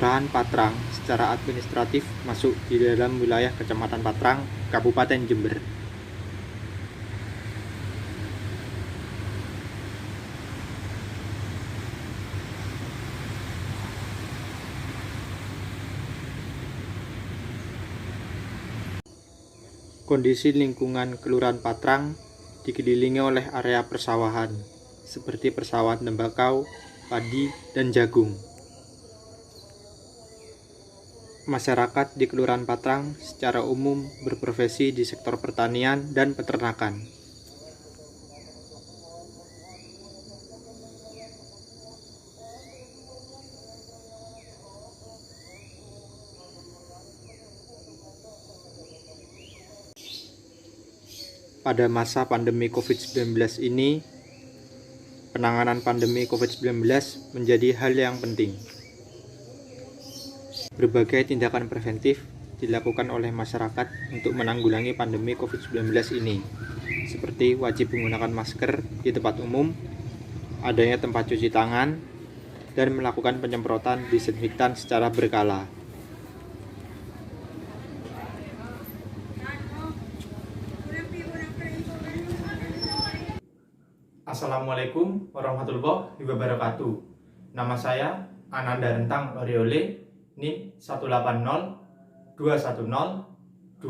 Kelurahan Patrang secara administratif masuk di dalam wilayah Kecamatan Patrang, Kabupaten Jember. Kondisi lingkungan Kelurahan Patrang dikelilingi oleh area persawahan, seperti persawahan tembakau, padi, dan jagung. Masyarakat di Kelurahan Patrang secara umum berprofesi di sektor pertanian dan peternakan. Pada masa pandemi COVID-19 ini, penanganan pandemi COVID-19 menjadi hal yang penting. Berbagai tindakan preventif dilakukan oleh masyarakat untuk menanggulangi pandemi COVID-19 ini, seperti wajib menggunakan masker di tempat umum, adanya tempat cuci tangan, dan melakukan penyemprotan disinfektan secara berkala. Assalamualaikum warahmatullahi wabarakatuh. Nama saya Ananda Rentang Oriole, NIM 180210204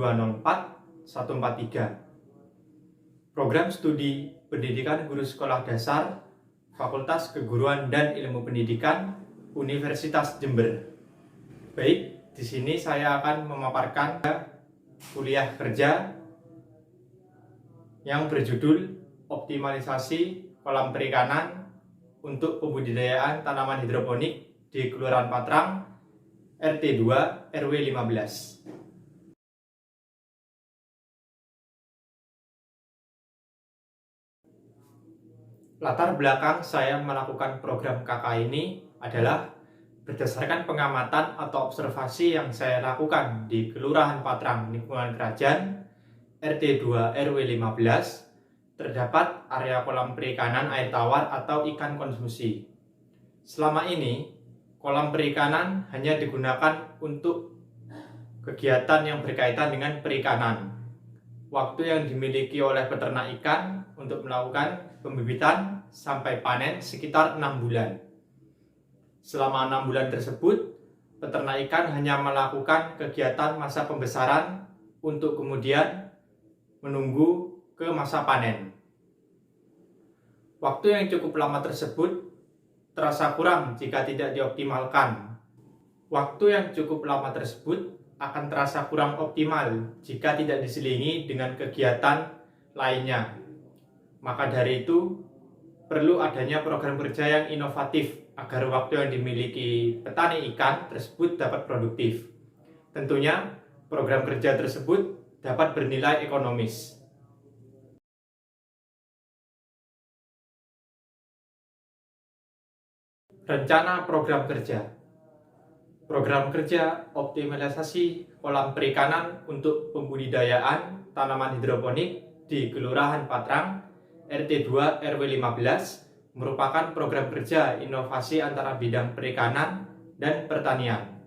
Program Studi Pendidikan Guru Sekolah Dasar Fakultas Keguruan dan Ilmu Pendidikan Universitas Jember. Baik, di sini saya akan memaparkan kuliah kerja yang berjudul Optimalisasi Kolam Perikanan untuk Pembudidayaan Tanaman Hidroponik di Kelurahan Patrang, RT 2 RW 15. Latar belakang saya melakukan program KK ini adalah berdasarkan pengamatan atau observasi yang saya lakukan di Kelurahan Patrang, lingkungan kerajaan, RT 2 RW 15, terdapat area kolam perikanan air tawar atau ikan konsumsi. Selama ini, kolam perikanan hanya digunakan untuk kegiatan yang berkaitan dengan perikanan. Waktu yang dimiliki oleh peternak ikan untuk melakukan pembibitan sampai panen sekitar 6 bulan. Selama 6 bulan tersebut, peternak ikan hanya melakukan kegiatan masa pembesaran untuk kemudian menunggu ke masa panen. Waktu yang cukup lama tersebut terasa kurang jika tidak dioptimalkan. Waktu yang cukup lama tersebut akan terasa kurang optimal jika tidak diselingi dengan kegiatan lainnya. Maka dari itu, perlu adanya program kerja yang inovatif agar waktu yang dimiliki petani ikan tersebut dapat produktif. Tentunya, program kerja tersebut dapat bernilai ekonomis. Rencana program kerja. Program kerja optimalisasi kolam perikanan untuk pembudidayaan tanaman hidroponik di Kelurahan Patrang, RT 2 RW 15 merupakan program kerja inovasi antara bidang perikanan dan pertanian.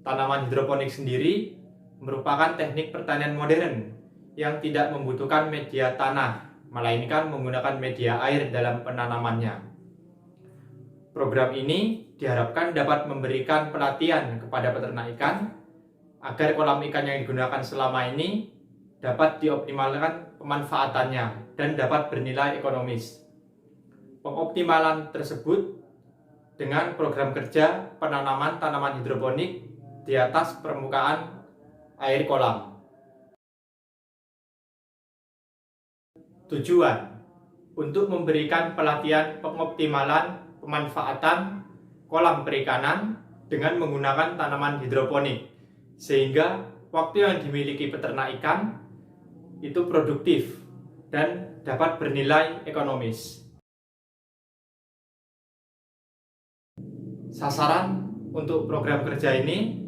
Tanaman hidroponik sendiri merupakan teknik pertanian modern yang tidak membutuhkan media tanah, melainkan menggunakan media air dalam penanamannya. Program ini diharapkan dapat memberikan pelatihan kepada peternak ikan agar kolam ikan yang digunakan selama ini dapat dioptimalkan pemanfaatannya dan dapat bernilai ekonomis. Pengoptimalan tersebut dengan program kerja penanaman tanaman hidroponik di atas permukaan air kolam. Tujuan untuk memberikan pelatihan pengoptimalan pemanfaatan kolam perikanan dengan menggunakan tanaman hidroponik, sehingga waktu yang dimiliki peternak ikan itu produktif dan dapat bernilai ekonomis. Sasaran untuk program kerja ini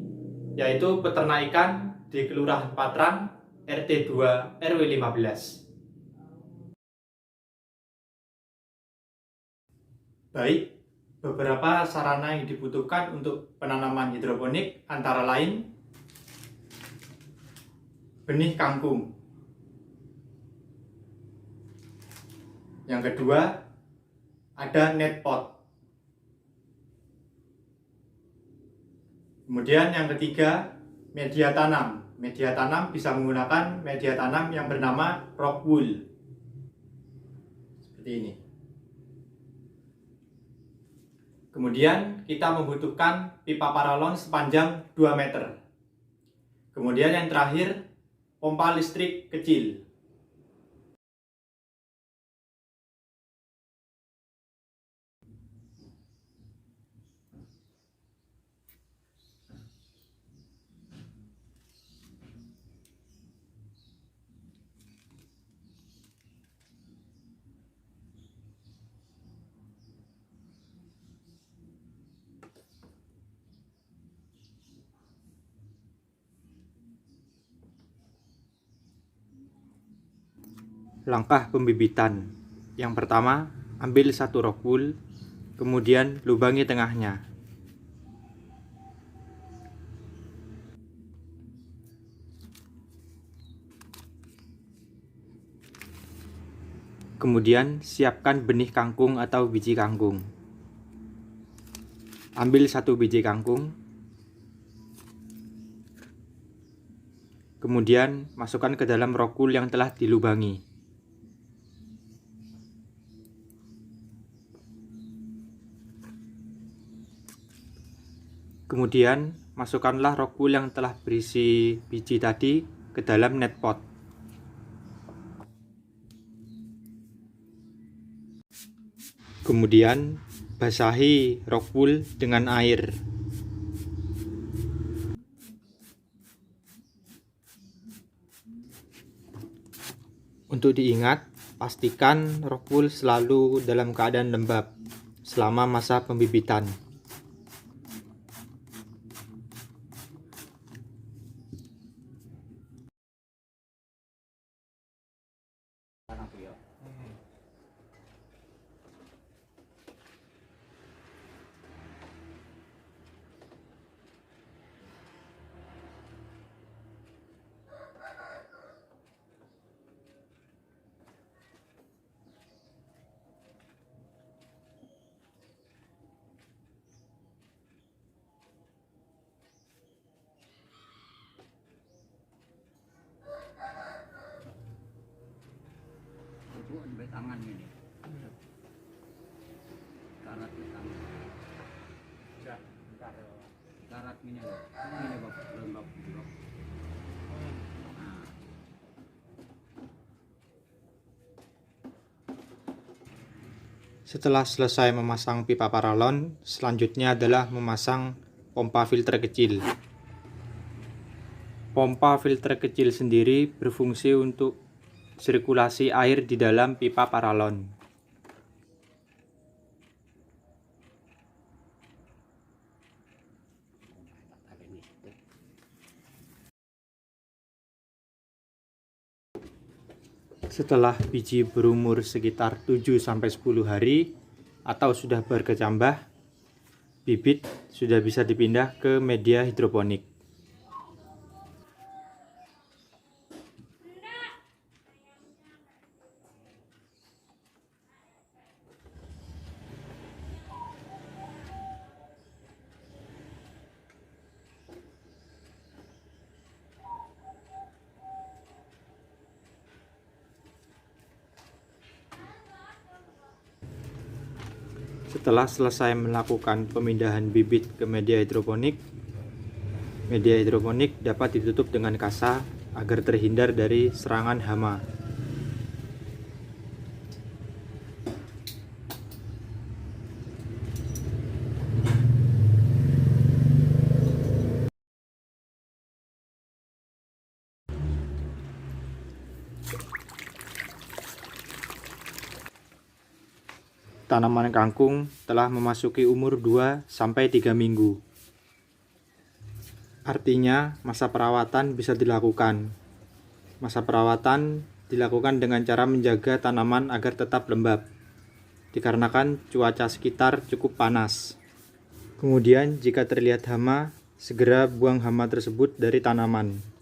yaitu peternak ikan di Kelurahan Patrang, RT 2 RW 15. Baik, Beberapa sarana yang dibutuhkan untuk penanaman hidroponik antara lain benih kangkung. Yang kedua, ada net pot. Kemudian yang ketiga, media tanam. Media tanam bisa menggunakan media tanam yang bernama rock wool. Seperti ini. Kemudian kita membutuhkan pipa paralon sepanjang 2 meter. Kemudian yang terakhir, pompa listrik kecil. Langkah pembibitan. Yang pertama, ambil 1 rock wool, kemudian lubangi tengahnya. Kemudian siapkan benih kangkung atau biji kangkung. Ambil 1 biji kangkung, kemudian masukkan ke dalam rock wool yang telah dilubangi. Kemudian masukkanlah rock wool yang telah berisi biji tadi ke dalam net pot. Kemudian basahi rock wool dengan air. Untuk diingat, pastikan rock wool selalu dalam keadaan lembab selama masa pembibitan. Di tangan ini. Karat di tangan. Karat ini loh. Ini bapak lembab. Nah. Setelah selesai memasang pipa paralon, selanjutnya adalah memasang pompa filter kecil. Pompa filter kecil sendiri berfungsi untuk sirkulasi air di dalam pipa paralon. Setelah biji berumur sekitar 7-10 hari atau sudah berkecambah, bibit sudah bisa dipindah ke media hidroponik. Setelah selesai melakukan pemindahan bibit ke media hidroponik dapat ditutup dengan kasa agar terhindar dari serangan hama. Tanaman kangkung telah memasuki umur 2-3 minggu. Artinya, masa perawatan bisa dilakukan. Masa perawatan dilakukan dengan cara menjaga tanaman agar tetap lembab. dikarenakan cuaca sekitar cukup panas. Kemudian jika terlihat hama, segera buang hama tersebut dari tanaman.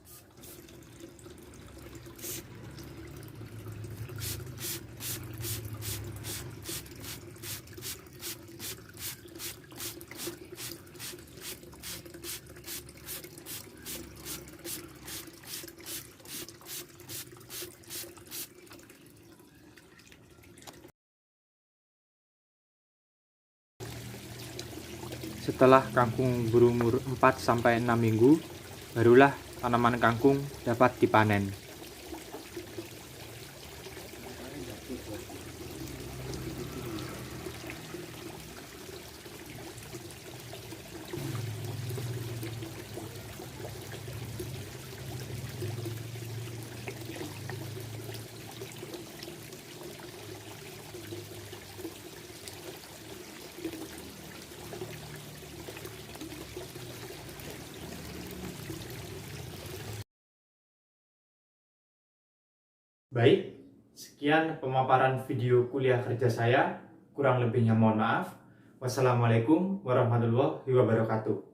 Setelah kangkung berumur 4-6 minggu, barulah tanaman kangkung dapat dipanen. Baik, sekian pemaparan video kuliah kerja saya. Kurang lebihnya mohon maaf. Wassalamualaikum warahmatullahi wabarakatuh.